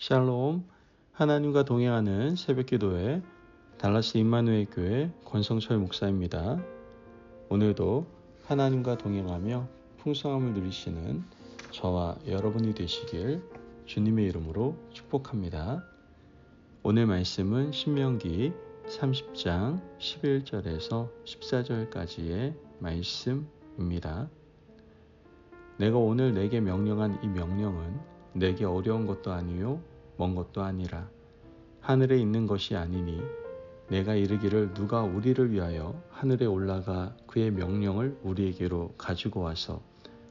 샬롬, 하나님과 동행하는 새벽기도회 달라스 임마누엘 교회 권성철 목사입니다. 오늘도 하나님과 동행하며 풍성함을 누리시는 저와 여러분이 되시길 주님의 이름으로 축복합니다. 오늘 말씀은 신명기 30장 11절에서 14절까지의 말씀입니다. 내가 오늘 내게 명령한 이 명령은 내게 어려운 것도 아니요 먼 것도 아니라 하늘에 있는 것이 아니니 내가 이르기를 누가 우리를 위하여 하늘에 올라가 그의 명령을 우리에게로 가지고 와서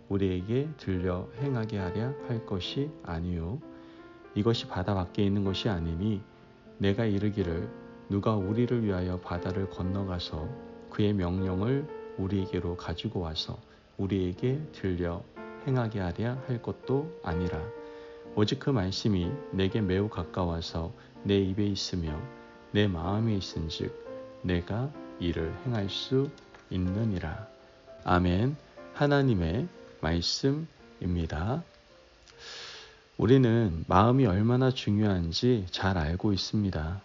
우리에게 들려 행하게 하랴 할 것이 아니요 이것이 바다 밖에 있는 것이 아니니 내가 이르기를 누가 우리를 위하여 바다를 건너가서 그의 명령을 우리에게로 가지고 와서 우리에게 들려 행하게 하랴 할 것도 아니라 오직 그 말씀이 내게 매우 가까워서 내 입에 있으며 내 마음에 있은즉 내가 이를 행할 수 있느니라. 아멘. 하나님의 말씀입니다. 우리는 마음이 얼마나 중요한지 잘 알고 있습니다.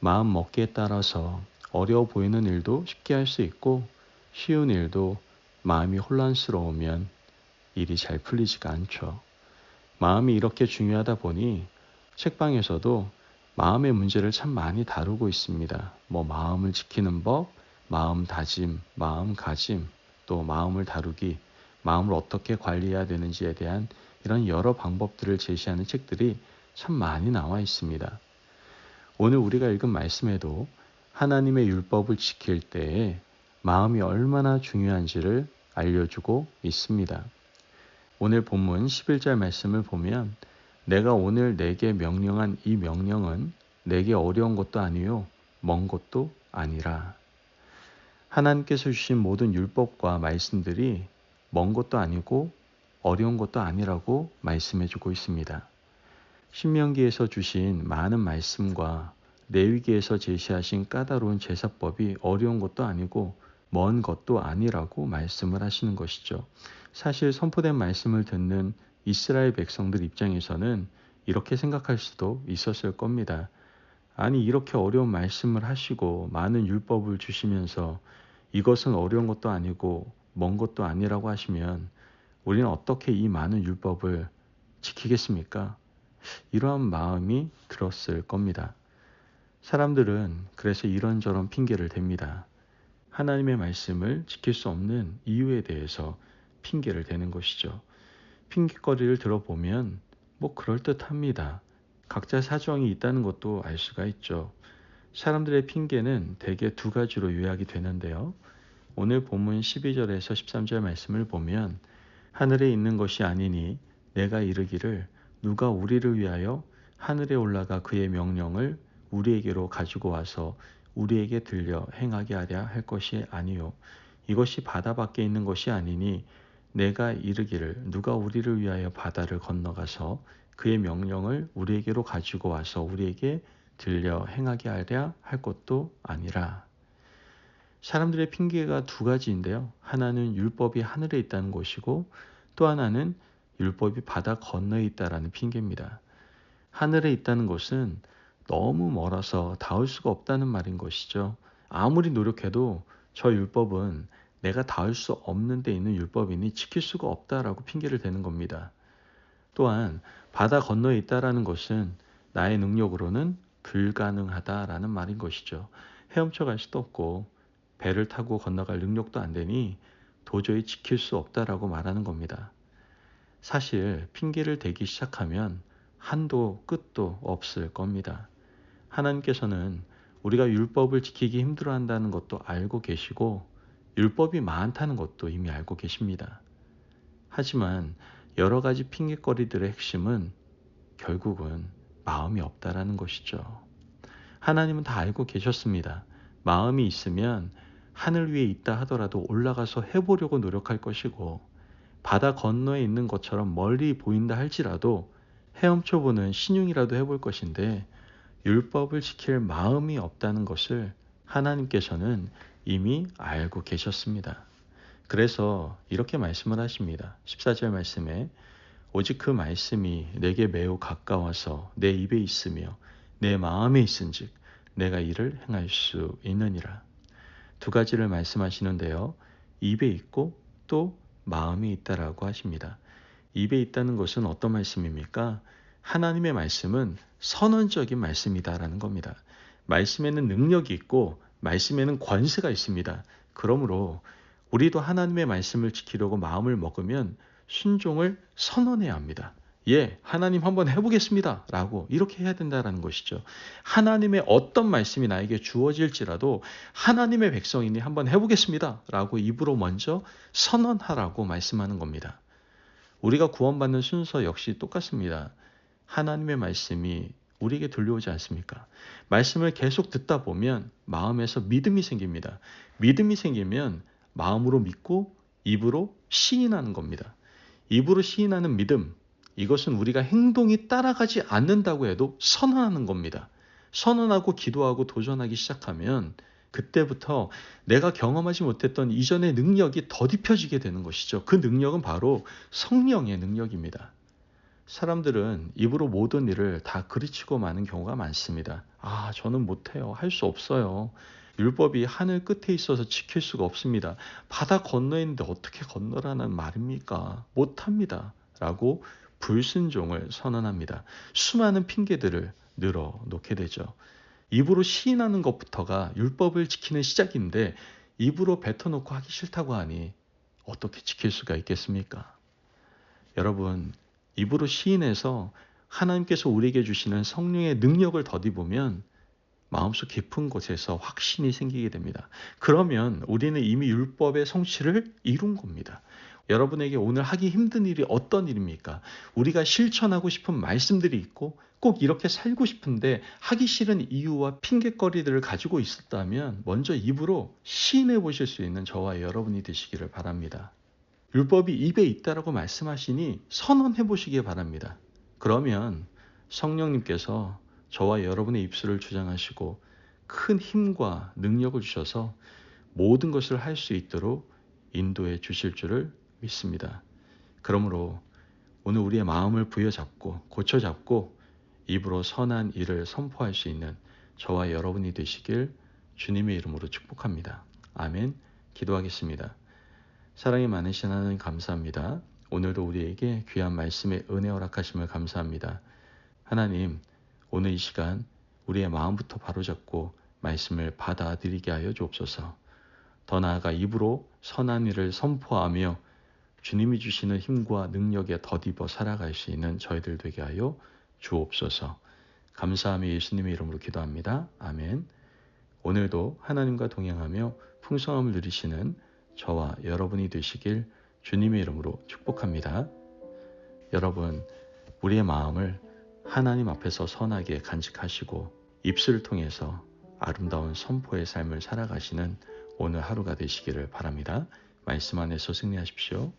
마음 먹기에 따라서 어려워 보이는 일도 쉽게 할 수 있고 쉬운 일도 마음이 혼란스러우면 일이 잘 풀리지가 않죠. 마음이 이렇게 중요하다 보니 책방에서도 마음의 문제를 참 많이 다루고 있습니다. 마음을 지키는 법, 마음 다짐, 마음 가짐, 또 마음을 다루기, 마음을 어떻게 관리해야 되는지에 대한 이런 여러 방법들을 제시하는 책들이 참 많이 나와 있습니다. 오늘 우리가 읽은 말씀에도 하나님의 율법을 지킬 때에 마음이 얼마나 중요한지를 알려주고 있습니다. 오늘 본문 11절 말씀을 보면 내가 오늘 내게 명령한 이 명령은 내게 어려운 것도 아니요 먼 것도 아니라. 하나님께서 주신 모든 율법과 말씀들이 먼 것도 아니고 어려운 것도 아니라고 말씀해주고 있습니다. 신명기에서 주신 많은 말씀과 레위기에서 제시하신 까다로운 제사법이 어려운 것도 아니고 먼 것도 아니라고 말씀을 하시는 것이죠. 사실 선포된 말씀을 듣는 이스라엘 백성들 입장에서는 이렇게 생각할 수도 있었을 겁니다. 아니 이렇게 어려운 말씀을 하시고 많은 율법을 주시면서 이것은 어려운 것도 아니고 먼 것도 아니라고 하시면 우리는 어떻게 이 많은 율법을 지키겠습니까? 이러한 마음이 들었을 겁니다. 사람들은 그래서 이런저런 핑계를 댑니다. 하나님의 말씀을 지킬 수 없는 이유에 대해서 핑계를 대는 것이죠. 핑계거리를 들어보면 그럴듯합니다. 각자 사정이 있다는 것도 알 수가 있죠. 사람들의 핑계는 대개 두 가지로 요약이 되는데요. 오늘 본문 12절에서 13절 말씀을 보면 하늘에 있는 것이 아니니 내가 이르기를 누가 우리를 위하여 하늘에 올라가 그의 명령을 우리에게로 가지고 와서 우리에게 들려 행하게 하랴 할 것이 아니요 이것이 바다 밖에 있는 것이 아니니 내가 이르기를 누가 우리를 위하여 바다를 건너가서 그의 명령을 우리에게로 가지고 와서 우리에게 들려 행하게 하랴 할 것도 아니라. 사람들의 핑계가 두 가지인데요. 하나는 율법이 하늘에 있다는 것이고 또 하나는 율법이 바다 건너에 있다라는 핑계입니다. 하늘에 있다는 것은 너무 멀어서 닿을 수가 없다는 말인 것이죠. 아무리 노력해도 저 율법은 내가 닿을 수 없는 데 있는 율법이니 지킬 수가 없다라고 핑계를 대는 겁니다. 또한 바다 건너에 있다라는 것은 나의 능력으로는 불가능하다라는 말인 것이죠. 헤엄쳐 갈 수도 없고 배를 타고 건너갈 능력도 안 되니 도저히 지킬 수 없다라고 말하는 겁니다. 사실 핑계를 대기 시작하면 한도 끝도 없을 겁니다. 하나님께서는 우리가 율법을 지키기 힘들어한다는 것도 알고 계시고 율법이 많다는 것도 이미 알고 계십니다. 하지만 여러 가지 핑계거리들의 핵심은 결국은 마음이 없다라는 것이죠. 하나님은 다 알고 계셨습니다. 마음이 있으면 하늘 위에 있다 하더라도 올라가서 해보려고 노력할 것이고 바다 건너에 있는 것처럼 멀리 보인다 할지라도 헤엄쳐보는 신용이라도 해볼 것인데 율법을 지킬 마음이 없다는 것을 하나님께서는 이미 알고 계셨습니다. 그래서 이렇게 말씀을 하십니다. 14절 말씀에 오직 그 말씀이 내게 매우 가까워서 내 입에 있으며 내 마음에 있은즉 내가 이를 행할 수 있느니라. 두 가지를 말씀하시는데요. 입에 있고 또 마음에 있다라고 하십니다. 입에 있다는 것은 어떤 말씀입니까? 하나님의 말씀은 선언적인 말씀이다라는 겁니다. 말씀에는 능력이 있고 말씀에는 권세가 있습니다. 그러므로 우리도 하나님의 말씀을 지키려고 마음을 먹으면 순종을 선언해야 합니다. 예, 하나님 한번 해보겠습니다 라고 이렇게 해야 된다는 것이죠. 하나님의 어떤 말씀이 나에게 주어질지라도 하나님의 백성이니 한번 해보겠습니다 라고 입으로 먼저 선언하라고 말씀하는 겁니다. 우리가 구원받는 순서 역시 똑같습니다. 하나님의 말씀이 우리에게 들려오지 않습니까? 말씀을 계속 듣다 보면 마음에서 믿음이 생깁니다. 믿음이 생기면 마음으로 믿고 입으로 시인하는 겁니다. 입으로 시인하는 믿음, 이것은 우리가 행동이 따라가지 않는다고 해도 선언하는 겁니다. 선언하고 기도하고 도전하기 시작하면 그때부터 내가 경험하지 못했던 이전의 능력이 더딥혀지게 되는 것이죠. 그 능력은 바로 성령의 능력입니다. 사람들은 입으로 모든 일을 다 그르치고 마는 경우가 많습니다. 저는 못해요. 할 수 없어요. 율법이 하늘 끝에 있어서 지킬 수가 없습니다. 바다 건너에 있는데 어떻게 건너라는 말입니까? 못합니다. 라고 불순종을 선언합니다. 수많은 핑계들을 늘어놓게 되죠. 입으로 시인하는 것부터가 율법을 지키는 시작인데 입으로 뱉어놓고 하기 싫다고 하니 어떻게 지킬 수가 있겠습니까? 여러분, 입으로 시인해서 하나님께서 우리에게 주시는 성령의 능력을 더디보면 마음속 깊은 곳에서 확신이 생기게 됩니다. 그러면 우리는 이미 율법의 성취를 이룬 겁니다. 여러분에게 오늘 하기 힘든 일이 어떤 일입니까? 우리가 실천하고 싶은 말씀들이 있고 꼭 이렇게 살고 싶은데 하기 싫은 이유와 핑계거리들을 가지고 있었다면 먼저 입으로 시인해 보실 수 있는 저와 여러분이 되시기를 바랍니다. 율법이 입에 있다라고 말씀하시니 선언해 보시기 바랍니다. 그러면 성령님께서 저와 여러분의 입술을 주장하시고 큰 힘과 능력을 주셔서 모든 것을 할 수 있도록 인도해 주실 줄을 믿습니다. 그러므로 오늘 우리의 마음을 부여잡고 고쳐잡고 입으로 선한 일을 선포할 수 있는 저와 여러분이 되시길 주님의 이름으로 축복합니다. 아멘. 기도하겠습니다. 사랑이 많으신 하나님 감사합니다. 오늘도 우리에게 귀한 말씀의 은혜 허락하심을 감사합니다. 하나님, 오늘 이 시간 우리의 마음부터 바로잡고 말씀을 받아들이게 하여 주옵소서. 더 나아가 입으로 선한 일을 선포하며 주님이 주시는 힘과 능력에 덧입어 살아갈 수 있는 저희들 되게 하여 주옵소서. 감사하며 예수님의 이름으로 기도합니다. 아멘. 오늘도 하나님과 동행하며 풍성함을 누리시는 저와 여러분이 되시길 주님의 이름으로 축복합니다. 여러분, 우리의 마음을 하나님 앞에서 선하게 간직하시고 입술을 통해서 아름다운 선포의 삶을 살아가시는 오늘 하루가 되시기를 바랍니다. 말씀 안에서 승리하십시오.